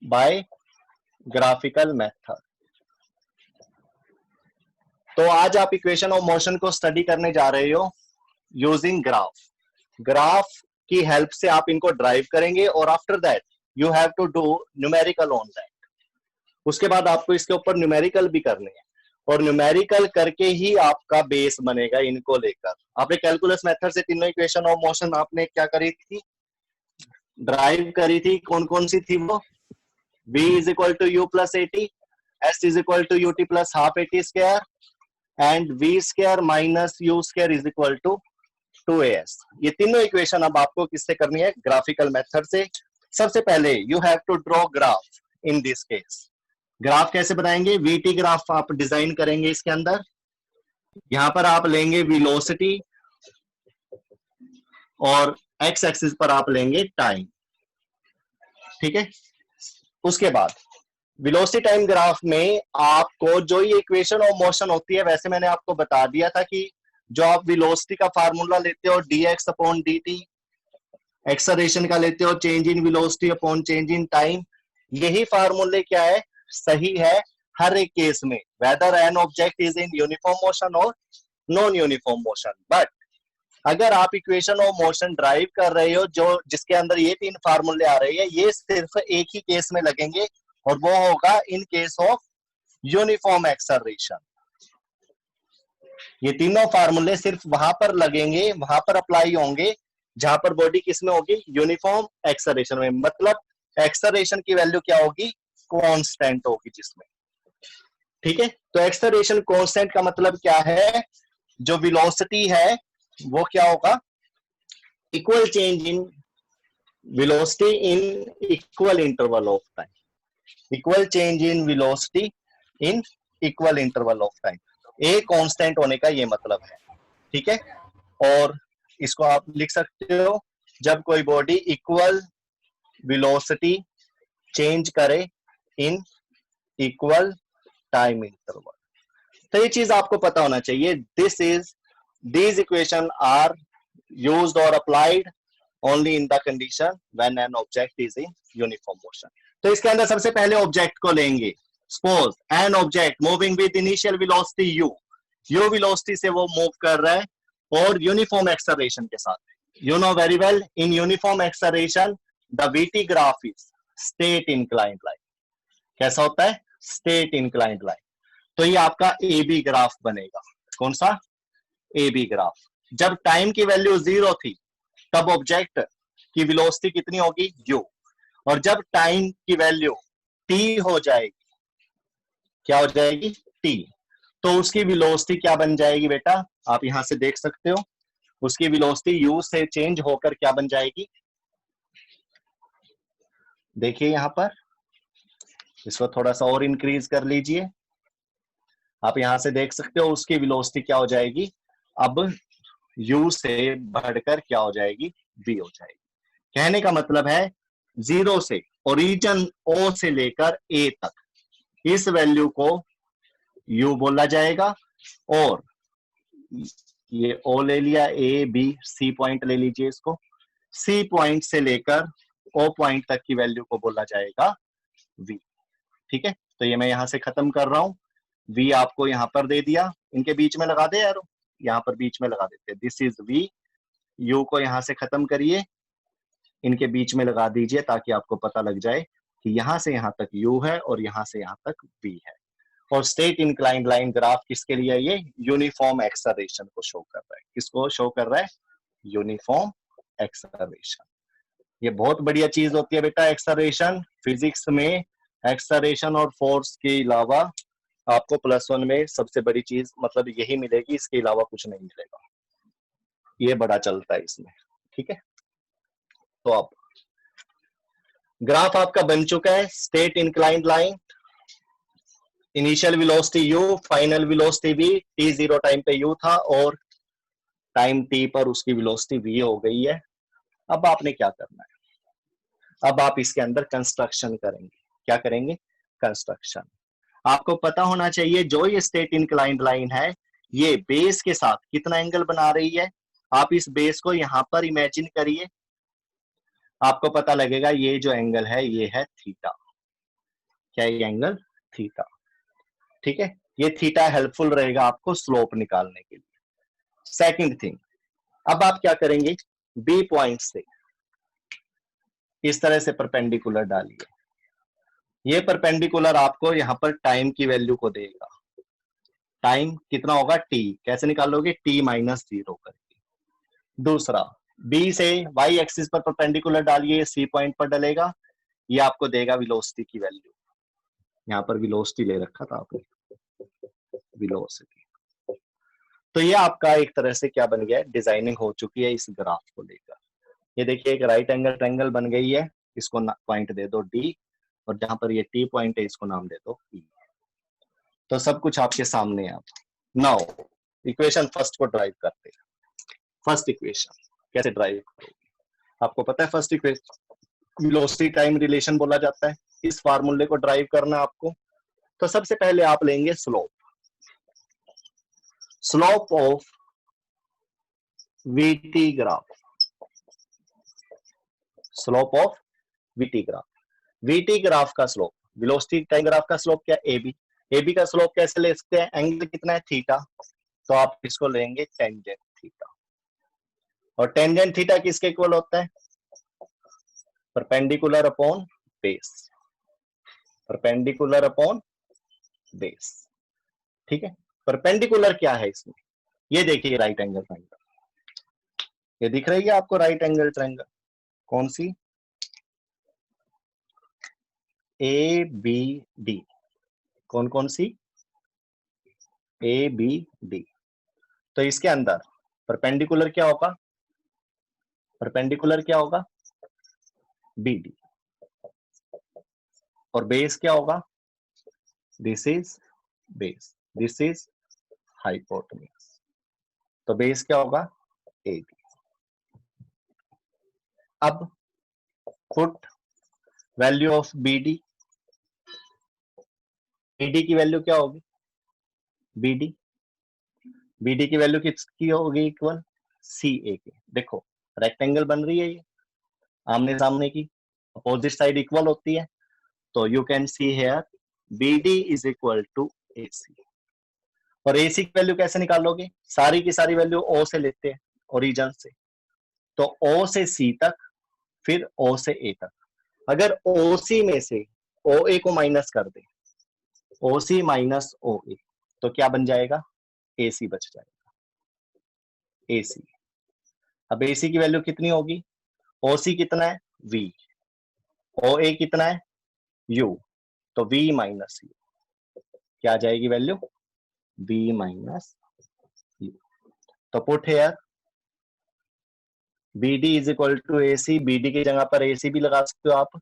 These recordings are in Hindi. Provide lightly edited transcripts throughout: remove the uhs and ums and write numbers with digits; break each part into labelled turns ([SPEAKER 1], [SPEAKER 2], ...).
[SPEAKER 1] Bye graphical method. तो आज आप इक्वेशन ऑफ मोशन को स्टडी करने जा रहे हो यूजिंग ग्राफ। ग्राफ की हेल्प से आप इनको ड्राइव करेंगे और after that you have to do numerical on that. उसके बाद आपको इसके ऊपर न्यूमेरिकल भी करने हैं और न्यूमेरिकल करके ही आपका बेस बनेगा इनको लेकर। आपने कैलकुलस मेथड से तीनों इक्वेशन ऑफ मोशन आपने क्या करी थी, ड्राइव करी थी। कौन कौन सी थी वो? v is equal to u plus a t, s is equal to u t plus half a t square and v square minus you square is equal to 2as। ये तीनों इक्वेशन अब आपको किससे करनी है? ग्राफिकल मेथड से। सबसे पहले you have to draw graph in this case. Graph कैसे बनाएंगे? वीटी ग्राफ आप डिजाइन करेंगे इसके अंदर। यहां पर आप लेंगे वेलोसिटी और एक्स एक्सिस पर आप लेंगे टाइम, ठीक है। उसके बाद वेलोसिटी टाइम ग्राफ में आपको जो ये इक्वेशन ऑफ मोशन होती है, वैसे मैंने आपको बता दिया था कि जो आप वेलोसिटी का फार्मूला लेते हो dx अपॉन dt, एक्सेलरेशन का लेते हो change in velocity upon change in time, यही फार्मूले क्या है, सही है हर एक केस में, whether an object is in uniform motion और नॉन यूनिफॉर्म मोशन। बट अगर आप इक्वेशन ऑफ मोशन ड्राइव कर रहे हो जो जिसके अंदर ये तीन फार्मूले आ रहे हैं, ये सिर्फ एक ही केस में लगेंगे और वो होगा in case of uniform acceleration. ये तीनों फार्मूले सिर्फ वहां पर लगेंगे, वहां पर अप्लाई होंगे जहां पर बॉडी किस में होगी? यूनिफॉर्म एक्सेलरेशन में। मतलब एक्सेलरेशन की वैल्यू क्या होगी? कांस्टेंट होगी जिसमें, ठीक है। तो एक्सेलरेशन कांस्टेंट का मतलब क्या है? जो वेलोसिटी है वो क्या होगा? Equal change in velocity in equal interval of time. Equal change in velocity in equal interval of time. A constant होने का ये मतलब है, ठीक है। और इसको आप लिख सकते हो, जब कोई बॉडी इक्वल वेलोसिटी चेंज करे इन इक्वल टाइम इंटरवल। तो ये चीज आपको पता होना चाहिए। these equation are used or applied only in the condition when an object is in uniform motion। तो इसके अंदर सबसे पहले ऑब्जेक्ट को लेंगे। Suppose an object moving with initial velocity u velocity से वो मूव कर रहा है और यूनिफॉर्म एक्सेलरेशन के साथ। You know very well, in uniform acceleration the v t graph is straight inclined line. कैसा होता है? Straight inclined line. तो ये आपका ए बी ग्राफ बनेगा। कौन सा? A B graph. जब टाइम की वैल्यू 0 थी तब ऑब्जेक्ट की वेलोसिटी कितनी होगी? u। और जब टाइम की वैल्यू t हो जाएगी, क्या हो जाएगी? t, तो उसकी वेलोसिटी क्या बन जाएगी बेटा? आप यहां से देख सकते हो, उसकी वेलोसिटी u से चेंज होकर क्या बन जाएगी? देखिए यहां पर, इसको थोड़ा सा और इंक्रीज कर लीजिए। आप यहां से देख सकते हो उसकी वेलोसिटी क्या हो जाएगी? अब u से बढ़कर क्या हो जाएगी? v हो जाएगी। कहने का मतलब है 0 से ओरिजिन o से लेकर a तक इस वैल्यू को u बोला जाएगा, और ये o ले लिया, a b c पॉइंट ले लीजिए इसको, c पॉइंट से लेकर o पॉइंट तक की वैल्यू को बोला जाएगा v, ठीक है। तो ये मैं यहां से खत्म कर रहा हूं। v आपको यहां पर दे दिया, इनके बीच में लगा दे यार, यहां पर बीच में लगा देते हैं। दिस इज v, u को यहां से खत्म करिए, इनके बीच में लगा दीजिए ताकि आपको पता लग जाए कि यहां से यहां तक u है और यहां से यहां तक v है। और स्ट्रेट इंक्लाइंड लाइन ग्राफ किसके लिए? ये यूनिफॉर्म एक्सेलरेशन को शो कर रहा है। किसको शो कर रहा है? Uniform acceleration. ये बहुत बढ़िया चीज होती है बेटा एक्सेलरेशन। फिजिक्स में एक्सेलरेशन और फोर्स के अलावा आपको +1 में सबसे बड़ी चीज मतलब यही मिलेगी, इसके अलावा कुछ नहीं मिलेगा। ये बड़ा चलता है इसमें, ठीक है। तो अब ग्राफ आपका बन चुका है, straight inclined line, initial velocity u, final velocity v, t0 time पे u था और टाइम t पर उसकी वेलोसिटी v हो गई है। अब आपने क्या करना है? अब आप इसके अंदर कंस्ट्रक्शन करेंगे। क्या करेंगे? कंस्ट्रक्शन। आपको पता होना चाहिए जो ये स्ट्रेट इंक्लाइंड लाइन है ये बेस के साथ कितना एंगल बना रही है। आप इस बेस को यहां पर इमेजिन करिए, आपको पता लगेगा ये जो एंगल है ये है थीटा। क्या है? Angle theta. ठीक है, ये थीटा हेल्पफुल रहेगा आपको स्लोप निकालने के लिए। सेकंड थिंग, अब आप क्या करेंगे, बी पॉइंट से इस तरह से परपेंडिकुलर डालिए। ये परपेंडिकुलर आपको यहां पर टाइम की वैल्यू को देगा। टाइम कितना होगा? टी। कैसे निकालोगे? टी माइनस 0 करके। दूसरा, बी से वाई एक्सिस पर परपेंडिकुलर डालिए, सी पॉइंट पर डलेगा, ये आपको देगा वेलोसिटी की वैल्यू। यहाँ पर वेलोसिटी ले रखा था आपने, वेलोसिटी। तो ये आपका एक तरह से क्या बन गया है, डिजाइनिंग हो चुकी है इस ग्राफ को लेकर। ये देखिए एक राइट एंगल ट्रायंगल बन गई है, इसको पॉइंट दे दो डी, और जहां पर ये टी पॉइंट है इसको नाम दे दो ई। तो सब कुछ आपके सामने है। नाउ इक्वेशन फर्स्ट को ड्राइव करते हैं। फर्स्ट इक्वेशन कैसे ड्राइव करोगे? आपको पता है first equation velocity time relation बोला जाता है। इस फार्मूले को ड्राइव करना आपको। तो सबसे पहले आप लेंगे slope, slope of v t graph, slope of v t graph. VT graph का स्लोप, वेलोसिटी टाइम ग्राफ का स्लोप क्या? एबी। एबी का स्लोप कैसे ले सकते हैं? एंगल कितना है? थीटा। तो आप इसको लेंगे टेंजेंट थीटा। और टेंजेंट थीटा किसके इक्वल होता है? Perpendicular upon base, perpendicular upon base. ठीक है, परपेंडिकुलर क्या है इसमें? ये देखिए राइट एंगल ट्रायंगल, ये दिख रही है आपको राइट एंगल ट्रायंगल। कौन सी? A B D. कौन कौन सी? A B D. तो इसके अंदर परपेंडिकुलर क्या होगा? परपेंडिकुलर क्या होगा? B D. और बेस क्या होगा? This is base, this is hypotenuse. तो बेस क्या होगा? A B. अब put value of B D, B D की वैल्यू क्या होगी? बी डी, बी डी की वैल्यू किसकी होगी? इक्वल सी ए के। देखो रेक्टेंगल बन रही है ये, आमने सामने की, अपोजिट साइड इक्वल होती है। तो you can see here B D is equal to A C. और ए सी की वैल्यू कैसे निकालोगे? सारी की सारी वैल्यू ओ से लेते हैं, ओरिजिन से। तो ओ से सी तक, फिर ओ से ए तक। अगर ओ सी में से ओ ए को माइनस कर दे, ओ सी माइनस ओ ए, तो क्या बन जाएगा? ए सी बच जाएगा, ए सी। अब ए सी की वैल्यू कितनी होगी? ओ सी कितना है? वी। ओ ए कितना है? यू। तो वी माइनस यू, क्या आ जाएगी वैल्यू? V minus you. तो put here B D is equal to A C, B D की जगह पर ए सी भी लगा सकते हो आप।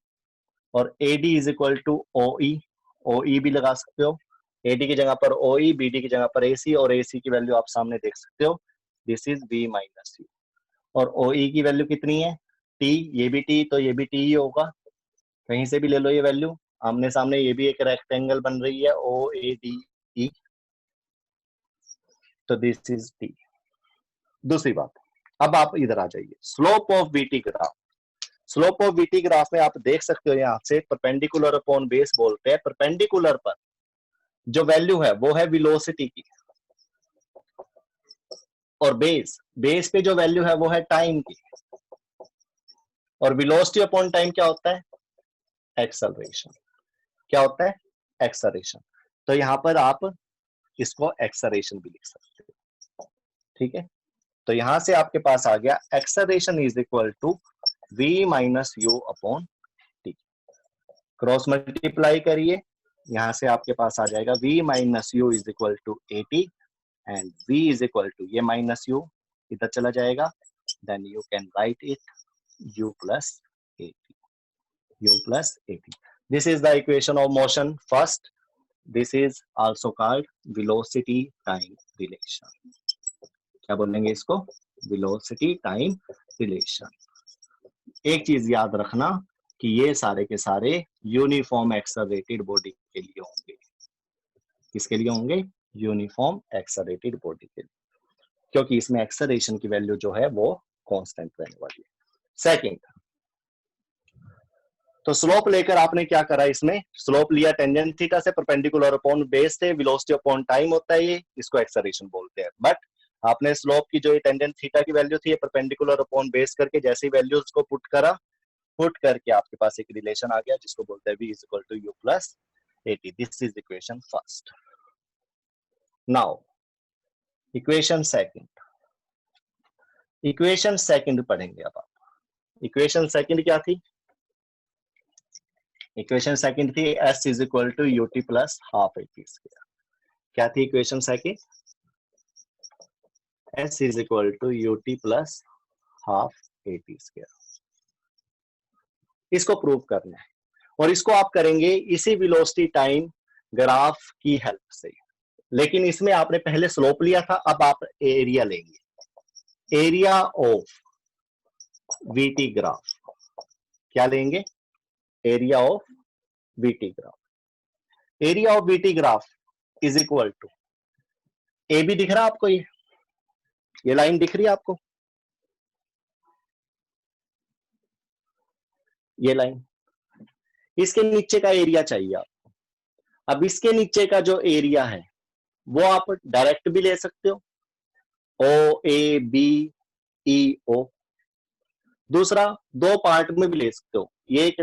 [SPEAKER 1] और A D is equal to O E, O E भी लगा सकते हो। ए डी की जगह पर ओ ई, बी डी की जगह पर ए सी, और ए सी की वैल्यू आप सामने देख सकते हो, this is v minus u. और ओ ई की वैल्यू कितनी है? टी। ये भी टी, तो ये भी टी ही होगा, कहीं से भी ले लो ये वैल्यू। आमने सामने ये भी एक रेक्टेंगल बन रही है, ओ ए डी ई, तो दिस इज टी। दूसरी बात, अब आप इधर आ जाइए, slope of BT graph. Slope of BT graph में आप देख सकते हो यहां से परपेंडिकुलर अपॉन बेस बोलते हैं। परपेंडिकुलर पर जो वैल्यू है वो है वेलोसिटी की, और बेस, बेस पे जो वैल्यू है वो है टाइम की। और वेलोसिटी अपॉन टाइम क्या होता है? एक्सेलरेशन। क्या होता है? एक्सेलरेशन। तो यहां पर आप इसको एक्सेलरेशन भी लिख सकते हो। ठीक है, तो यहां से आपके पास आ गया acceleration is equal to v minus u upon t. Cross multiply करिए, यहां से आपके पास आ जाएगा v minus u is equal to a t, and v is equal to, ये माइनस यू इधर चला जाएगा, then you can write it u plus a t, u plus a t. This is the equation of motion first. This is also called velocity time relation. क्या बोलेंगे इसको? Velocity time relation. एक चीज याद रखना कि ये सारे के सारे यूनिफॉर्म एक्सेलरेटेड बॉडी के लिए होंगे। किसके लिए होंगे? यूनिफॉर्म एक्सेलरेटेड बॉडी के लिए, क्योंकि इसमें एक्सेलरेशन की वैल्यू जो है वो कांस्टेंट रहने वाली है। सेकंड, तो स्लोप लेकर आपने क्या करा, इसमें स्लोप लिया टेंजेंट थीटा से परपेंडिकुलर अपॉन बेस थे, वेलोसिटी अपॉन टाइम होता है ये, इसको एक्सेलरेशन बोलते हैं। बट आपने स्लोप की जो टेंजेंट थीटा की वैल्यू थी, परपेंडिकुलर अपॉन बेस करके जैसे ही वैल्यूज को पुट करा, पुट करके आपके पास एक रिलेशन आ गया जिसको बोलते हैं v is equal to u plus a t. This is equation first. Now equation second, equation second पढ़ेंगे अब आप। इक्वेशन सेकंड क्या थी? इक्वेशन सेकंड थी s is equal to u t plus half a t square. क्या थी equation second? s is equal to u t plus half a t square. इसको प्रूव करना है और इसको आप करेंगे इसी वेलोसिटी टाइम ग्राफ की हेल्प से। लेकिन इसमें आपने पहले स्लोप लिया था, अब आप एरिया लेंगे, एरिया ऑफ वीटी ग्राफ। क्या लेंगे? Area of v t graph. Area of v t graph is equal to, A B दिख रहा है आपको? ये लाइन दिख रही है आपको? ये लाइन, इसके नीचे का एरिया चाहिए आपको। अब इसके नीचे का जो एरिया है वो आप डायरेक्ट भी ले सकते हो, ओ ए बी ई ओ। दूसरा, दो पार्ट में भी ले सकते हो, ये एक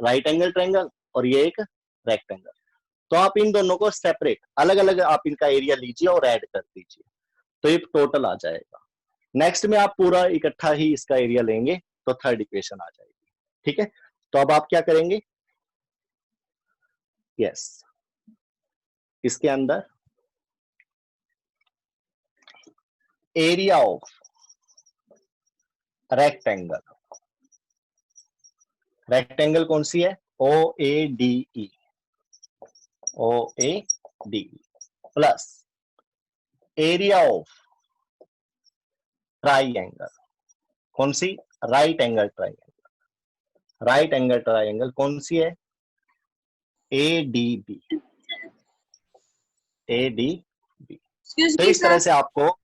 [SPEAKER 1] राइट एंगल ट्रायंगल और ये एक रेक्टेंगल। तो आप इन दोनों को सेपरेट, अलग अलग आप इनका एरिया लीजिए और ऐड कर दीजिए, तो ये टोटल आ जाएगा। नेक्स्ट में आप पूरा इकट्ठा ही इसका एरिया लेंगे तो थर्ड इक्वेशन आ जाएगी। ठीक है, तो अब आप क्या करेंगे? यस, इसके अंदर एरिया ऑफ रेक्टेंगल, रेक्टेंगल कौन सी है? O A D E, O A D plus area of triangle, कौन सी? Right angle triangle. Right angle triangle कौन सी है? A D B, A D B.
[SPEAKER 2] Excuse
[SPEAKER 1] तो
[SPEAKER 2] मी
[SPEAKER 1] इस तरह
[SPEAKER 2] सर,
[SPEAKER 1] से आपको,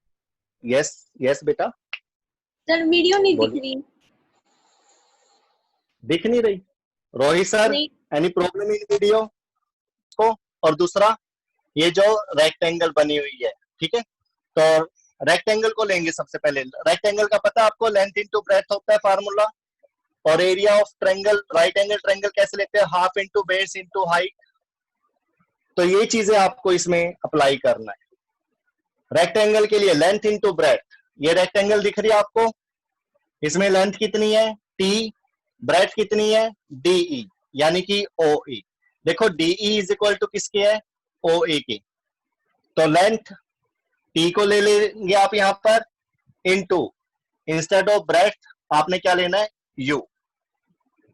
[SPEAKER 1] यस यस बेटा,
[SPEAKER 2] सर वीडियो नहीं दिख
[SPEAKER 1] बोलिए।
[SPEAKER 2] रही।
[SPEAKER 1] दिख नहीं रही? रोहित सर,
[SPEAKER 2] नहीं,
[SPEAKER 1] एनी प्रॉब्लम इन वीडियो को? और दूसरा, ये जो रेक्टेंगल बनी हुई है, ठीक है, तो रेक्टेंगल को लेंगे सबसे पहले। रेक्टेंगल का पता आपको, लेंथ इनटू ब्रेड्थ होता है फार्मूला। और area of triangle, right angle triangle कैसे लेते हैं? Half into base into height. तो ये चीजें आपको इसमें अप्लाई करना है। रेक्टेंगल के लिए लेंथ इनटू ब्रेड्थ, ये रेक्टेंगल दिख रही है आपको, इसमें लेंथ कितनी है? टी, ब्रेड्थ कितनी है? डीई, यानी कि ओ ई। देखो डीई इज इक्वल टू किसके है? ओ ए के। तो लेंथ टी को ले लेंगे आप यहां पर, इनटू, इंस्टेड ऑफ ब्रेड्थ आपने क्या लेना है? यू।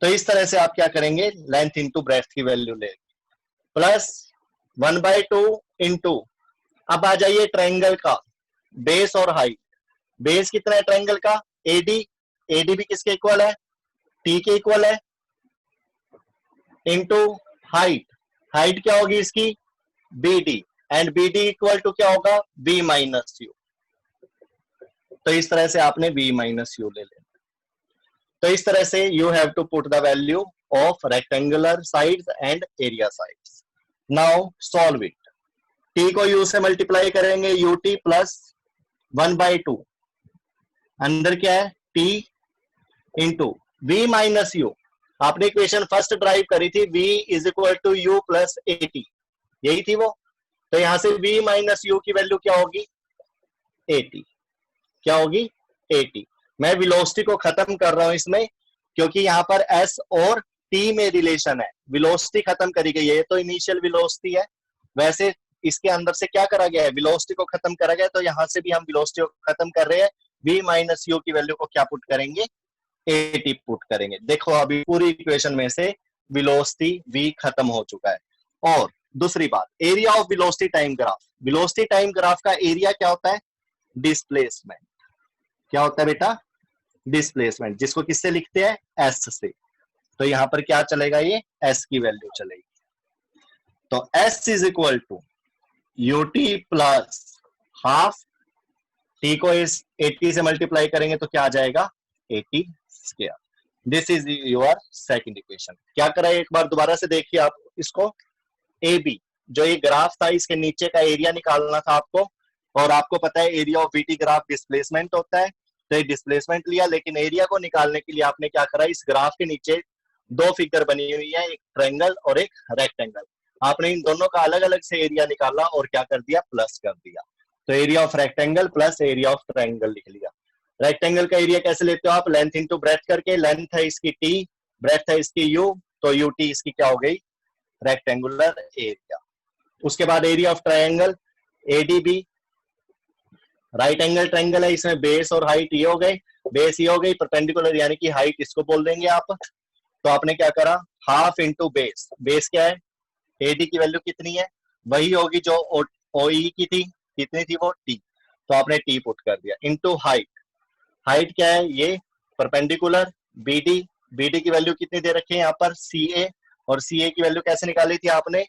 [SPEAKER 1] तो इस तरह से आप क्या करेंगे? लेंथ इंटू ब्रेड्थ की वैल्यू लेंगे, प्लस 1/2 इंटू, अब आ जाइए ट्रायंगल का बेस और हाइट। बेस कितना है ट्रायंगल का? एडी, एडी भी किसके इक्वल है? टी के इक्वल है, इंटू हाइट, हाइट क्या होगी इसकी? B D, and B D equal to क्या होगा? B minus you. तो इस तरह से आपने बी माइनस यू ले लेना। तो इस तरह से you have to put the value of rectangular sides and area sides. Now solve it. T को यू से मल्टीप्लाई करेंगे, यू टी प्लस 1/2, अंदर क्या है? T into v minus u. आपने इक्वेशन फर्स्ट ड्राइव करी थी, v is equal to u plus a t, यही थी वो। तो यहां से v माइनस यू की वैल्यू क्या होगी? 80। क्या होगी? 80। मैं वेलोसिटी को खत्म कर रहा हूं इसमें, क्योंकि यहां पर s और t में रिलेशन है। वेलोसिटी खत्म करी गई है, तो इनिशियल वेलोसिटी है। वैसे इसके अंदर से क्या करा गया है? वेलोसिटी को खत्म करा गया, तो यहां से भी हम वेलोसिटी को खत्म कर रहे हैं। v माइनस यू की वैल्यू को क्या पुट करेंगे? 80 पुट करेंगे। देखो अभी पूरी इक्वेशन में से वेलोसिटी v खत्म हो चुका है। और दूसरी बात, area of velocity time graph. Velocity time graph का एरिया क्या होता है? डिस्प्लेसमेंट। क्या होता है बेटा? डिस्प्लेसमेंट, जिसको किससे लिखते हैं? एस से। तो यहां पर क्या चलेगा? ये एस की वैल्यू चलेगी। तो s is equal to u t plus half, t को इस 80 से मल्टीप्लाई करेंगे तो क्या आ जाएगा? 80 square. This is your second equation. क्या करा है एक बार दोबारा से देखिए आप इसको। ए बी जो ये ग्राफ था इसके नीचे का एरिया निकालना था आपको, और आपको पता है area of BT graph displacement होता है, तो ये डिस्प्लेसमेंट लिया, लेकिन एरिया को निकालने के लिए आपने क्या करा, इस ग्राफ के नीचे दो फिगर बनी हुई है, एक ट्रायंगल और एक रेक्टेंगल। आपने इन दोनों का अलग अलग से एरिया निकाला और क्या कर दिया, प्लस कर दिया। तो area of rectangle plus area of triangle लिख लिया। रेक्टेंगल का एरिया कैसे लेते हो आप, लेंथ इंटू ब्रेथ करके। लेंथ है इसकी टी, ब्रेथ है इसकी यू, तो यू टी इसकी क्या हो गई, रेक्टेंगुलर एरिया। उसके बाद area of triangle ADB, right angle triangle है, इसमें बेस और हाइट ये हो गई, बेस ये हो गई, परपेंडिकुलर यानी कि हाइट इसको बोल देंगे आप। तो आपने क्या करा, हाफ इंटू बेस, बेस क्या है, एडी की वैल्यू कितनी है, वही होगी जो ओई की थी, कितनी थी वो, टी, तो आपने टी पुट कर दिया, इंटू हाइट, हाइट क्या है ये परपेंडिकुलर बीडी, बीडी की वैल्यू कितनी दे रखी है यहाँ पर, सी ए, और सी ए की वैल्यू कैसे निकाली थी आपने,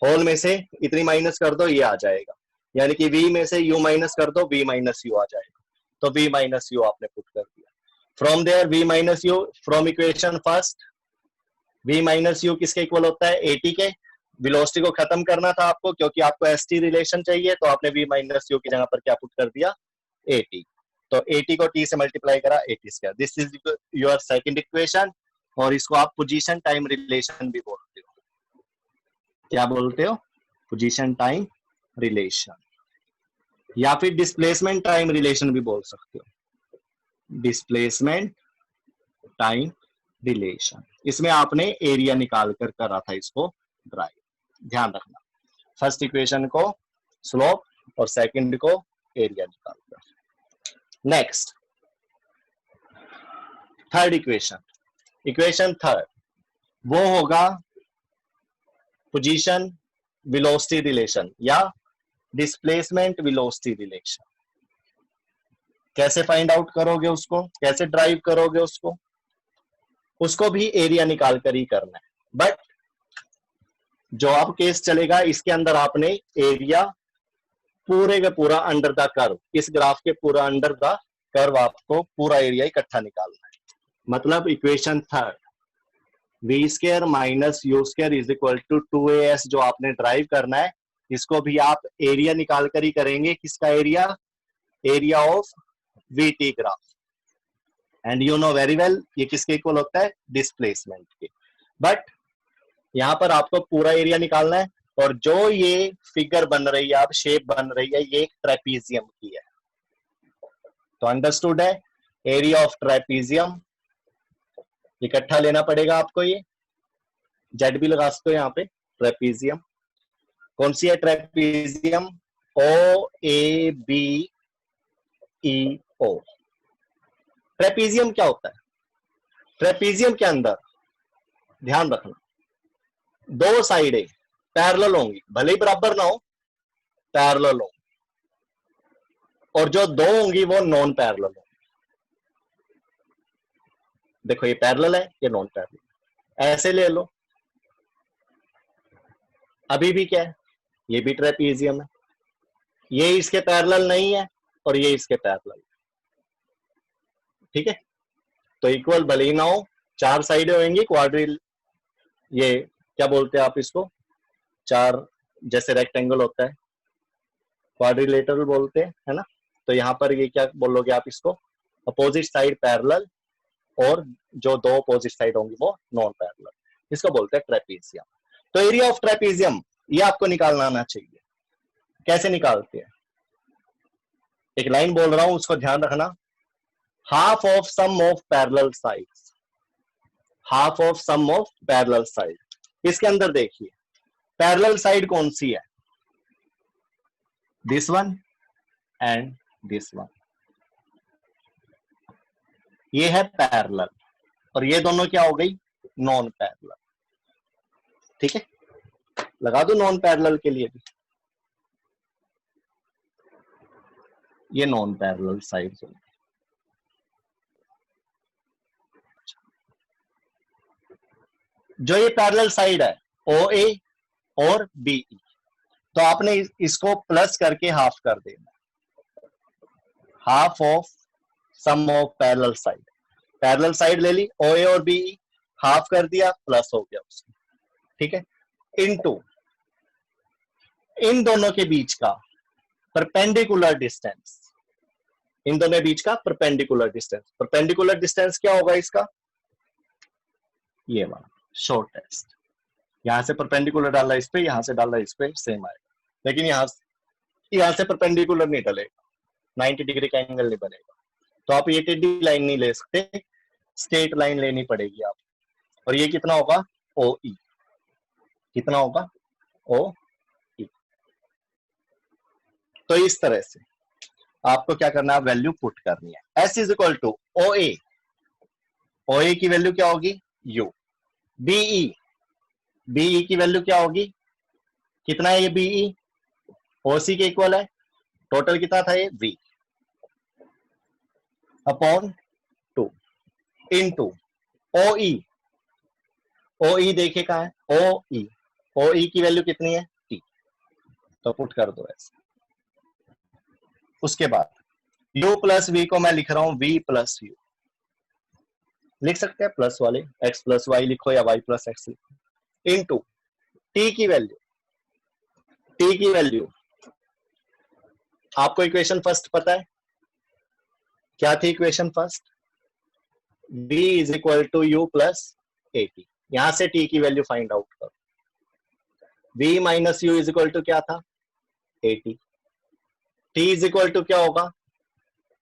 [SPEAKER 1] होल में से इतनी माइनस कर दो ये आ जाएगा, यानी कि v में से u माइनस कर दो v माइनस यू आ जाएगा, तो v माइनस यू आपने पुट कर दिया। From there v minus u, from equation first v minus u किसके इक्वल होता है, at के। वेलोसिटी को खत्म करना था आपको क्योंकि आपको st रिलेशन चाहिए, तो आपने v माइनस यू की जगह पर क्या पुट कर दिया, at, तो at को t से मल्टीप्लाई करा, at square. This is your second equation, और इसको आप पोजीशन टाइम रिलेशन भी बोलते हो। क्या बोलते हो, पोजीशन टाइम रिलेशन, या फिर डिस्प्लेसमेंट टाइम रिलेशन भी बोल सकते हो, डिस्प्लेसमेंट टाइम रिलेशन। इसमें आपने एरिया निकाल कर करा था इसको ड्राइव, ध्यान रखना, फर्स्ट इक्वेशन को स्लोप और सेकंड को एरिया निकाल कर। Next third equation, equation third वो होगा पोजीशन वेलोसिटी रिलेशन या डिस्प्लेसमेंट वेलोसिटी रिलेशन। कैसे फाइंड आउट करोगे उसको, कैसे ड्राइव करोगे उसको, उसको भी एरिया निकाल कर ही करना है, बट जो अब केस चलेगा इसके अंदर आपने एरिया पूरे का पूरा अंडर द कर्व, इस ग्राफ के पूरा अंडर द कर्व आपको पूरा एरिया इकट्ठा निकालना है। मतलब equation third V square minus you square is equal to 2as जो आपने ड्राइव करना है, इसको भी आप एरिया निकाल कर ही करेंगे। किसका area, area of v t graph, and you know very well ये किसके इक्वल होता है, डिस्प्लेसमेंट के। बट यहां पर आपको पूरा एरिया निकालना है, और जो ये फिगर बन रही है, आप शेप बन रही है, ये एक ट्रेपीजियम की है, तो अंडरस्टूड है, एरिया ऑफ ट्रेपीजियम इकट्ठा लेना पड़ेगा आपको, ये जेड भी लगा सकते हो यहाँ पे, ट्रेपीजियम कौन सी है, trapezium O A B E O. Trapezium क्या होता है, ट्रेपीजियम के अंदर ध्यान रखना दो साइडें पैरेलल होंगी, भले ही बराबर ना हो, पैरेलल हो, और जो दो होंगी वो नॉन पैरेलल होंगी। देखो ये पैरेलल है, ये नॉन पैरेलल, ऐसे ले लो, अभी भी क्या है, ये भी ट्रेपीजियम है, ये इसके पैरेलल नहीं है और ये इसके पैरेलल, ठीक है, तो इक्वल भले ही ना हो, चार साइडें होंगी, क्वाड्रिल, ये क्या बोलते हैं आप इसको, चार जैसे रेक्टेंगल होता है क्वाड्रिलेटरल बोलते हैं, है ना, तो यहाँ पर ये क्या बोलोगे आप इसको, अपोजिट साइड पैरेलल, और जो दो अपोजिट साइड होंगी वो नॉन पैरेलल, इसको बोलते हैं ट्रेपीजियम। तो एरिया ऑफ ट्रेपीजियम ये आपको निकालना आना चाहिए। कैसे निकालते हैं, एक लाइन बोल रहा हूं उसको ध्यान रखना, half of sum of parallel sides, half of sum of parallel side. इसके अंदर देखिए पैरेलल साइड कौन सी है, this one and this one, ये है पैरेलल, और ये दोनों क्या हो गई, नॉन पैरेलल, ठीक है, लगा दो नॉन पैरेलल के लिए भी, ये नॉन पैरेलल साइड होगी। जो ये पैरेलल साइड है ओ ए और बी ई, तो आपने इसको प्लस करके हाफ कर देना, half of sum of parallel side. Parallel side ले ली, OA और BE हाफ कर दिया, प्लस हो गया उसमें, ठीक है, इनटू इन दोनों के बीच का परपेंडिकुलर डिस्टेंस, इन दोनों के बीच का परपेंडिकुलर डिस्टेंस। परपेंडिकुलर डिस्टेंस क्या होगा इसका, ये वाला शॉर्टेस्ट, यहां से परपेंडिकुलर डाला इस पे, यहां से डाला इस पे, सेम आएगा, लेकिन यहां से परपेंडिकुलर नहीं डलेगा, 90 डिग्री का एंगल नहीं बनेगा, तो आप ये टेढ़ी लाइन नहीं ले सकते, स्ट्रेट लाइन लेनी पड़ेगी आप। और ये कितना होगा, OE, कितना होगा, OE। तो इस तरह से आपको क्या करना है, वैल्यू पुट करनी है। S is equal to OA, OA की वैल्यू क्या होगी, U, BE की वैल्यू क्या होगी, कितना है ये BE, OC के इक्वल है, टोटल कितना था ये V upon 2 into OE, OE देखे कहा है, OE की वैल्यू कितनी है, T, तो पुट कर दो ऐसे। उसके बाद U प्लस V को मैं लिख रहा हूं V प्लस U, लिख सकते हैं प्लस वाले, x प्लस वाई लिखो या y प्लस एक्स लिखो, इनटू T की वैल्यू आपको इक्वेशन फर्स्ट पता है क्या थी, equation first V is equal to U plus AT, यहां से T की वैल्यू फाइंड आउट करो, V minus U is equal to क्या था, AT, T is equal to क्या होगा,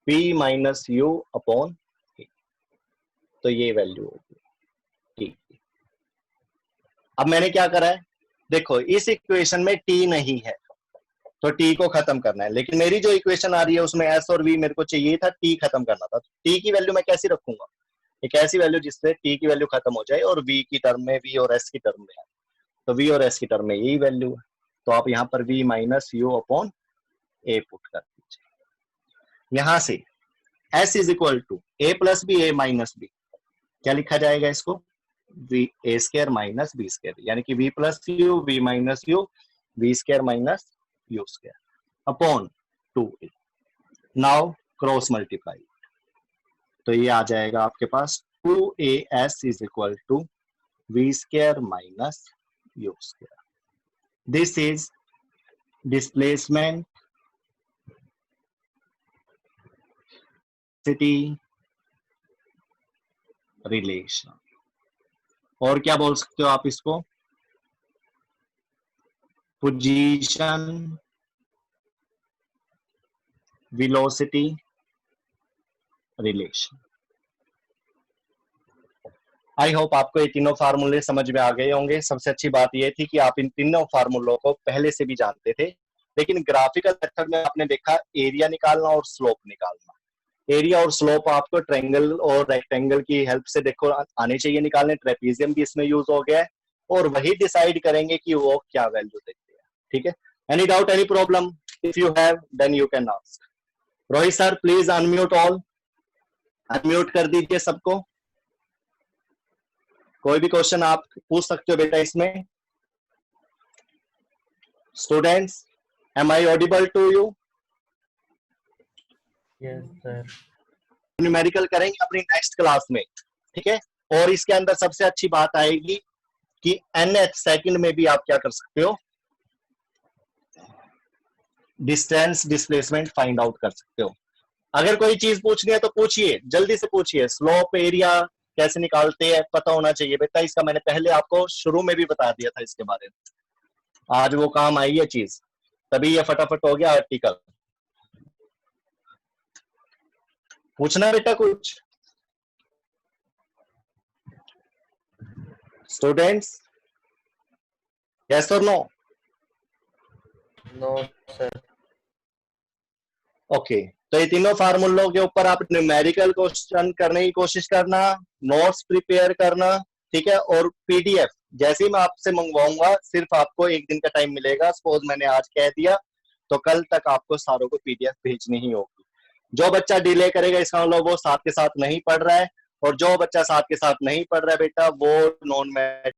[SPEAKER 1] V माइनस U अपॉन, तो ये वैल्यू होगी T। अब मैंने क्या करा है, देखो इस इक्वेशन में T नहीं है तो T को खत्म करना है, लेकिन मेरी जो इक्वेशन आ रही है उसमें S और V मेरे को चाहिए था, T खत्म करना था, तो T की वैल्यू मैं कैसी रखूंगा, एक ऐसी वैल्यू जिससे T की वैल्यू खत्म हो जाए और V की टर्म में, V और S की टर्म में है, तो V और S की टर्म में यही वैल्यू है, तो आप यहाँ पर V minus U upon A put कर दीजिए। यहां से S is equal to A plus B, A minus B, क्या लिखा जाएगा इसको, V A square minus B square, यानी कि V plus U, V minus U, V square minus U square upon 2A, now cross multiply, तो ये आ जाएगा आपके पास 2AS is equal to V square minus U square, this is displacement city relation, और क्या बोल सकते हो आप इसको, position velocity relation. I hope आपको ये तीनों फार्मूले समझ में आ गए होंगे। सबसे अच्छी बात यह थी कि आप इन तीनों फार्मूलों को पहले से भी जानते थे, लेकिन ग्राफिकल मेथड में आपने देखा एरिया निकालना और स्लोप निकालना, एरिया और स्लोप आपको ट्रायंगल और रेक्टेंगल की हेल्प से देखो आने चाहिए निकालने, ट्रेपीजियम भी इसमें यूज हो गया है, और वही डिसाइड करेंगे कि वो क्या वैल्यू देते हैं, ठीक है। Any doubt, any problem, if you have then you can ask. Rohit sir please unmute all, unmute कर दीजिए सबको, कोई भी क्वेश्चन आप पूछ सकते हो बेटा इसमें। Students, am I audible to you?
[SPEAKER 3] Yes sir.
[SPEAKER 1] Numerical करेंगे अपनी नेक्स्ट क्लास में, ठीक है। और इसके अंदर सबसे अच्छी बात आएगी कि nth सेकंड में भी आप क्या कर सकते हो, डिस्टेंस डिस्प्लेसमेंट फाइंड आउट कर सकते हो। अगर कोई चीज पूछनी है तो पूछिए, जल्दी से पूछिए। स्लोप एरिया कैसे निकालते हैं पता होना चाहिए बेटा, इसका मैंने पहले आपको शुरू में भी बता दिया था इसके बारे में, आज वो काम आई है चीज, तभी ये फटाफट हो गया आर्टिकल। पूछना बेटा कुछ स्टूडेंट्स, यस और नो?
[SPEAKER 3] No sir.
[SPEAKER 1] ओके, तो ये तीनों फार्मूलों के ऊपर आप न्यूमेरिकल क्वेश्चन करने की कोशिश करना, नोट्स प्रिपेयर करना, ठीक है। और पीडीएफ जैसे ही मैं आपसे मंगवाऊंगा, सिर्फ आपको एक दिन का टाइम मिलेगा। सपोज मैंने आज कह दिया तो कल तक आपको सारों को पीडीएफ भेजनी ही होगी। जो बच्चा डिले करेगा इसका मतलब वो साथ के साथ नहीं पढ़ रहा है, और जो बच्चा साथ के साथ नहीं पढ़ रहा है बेटा वो नॉन मैथ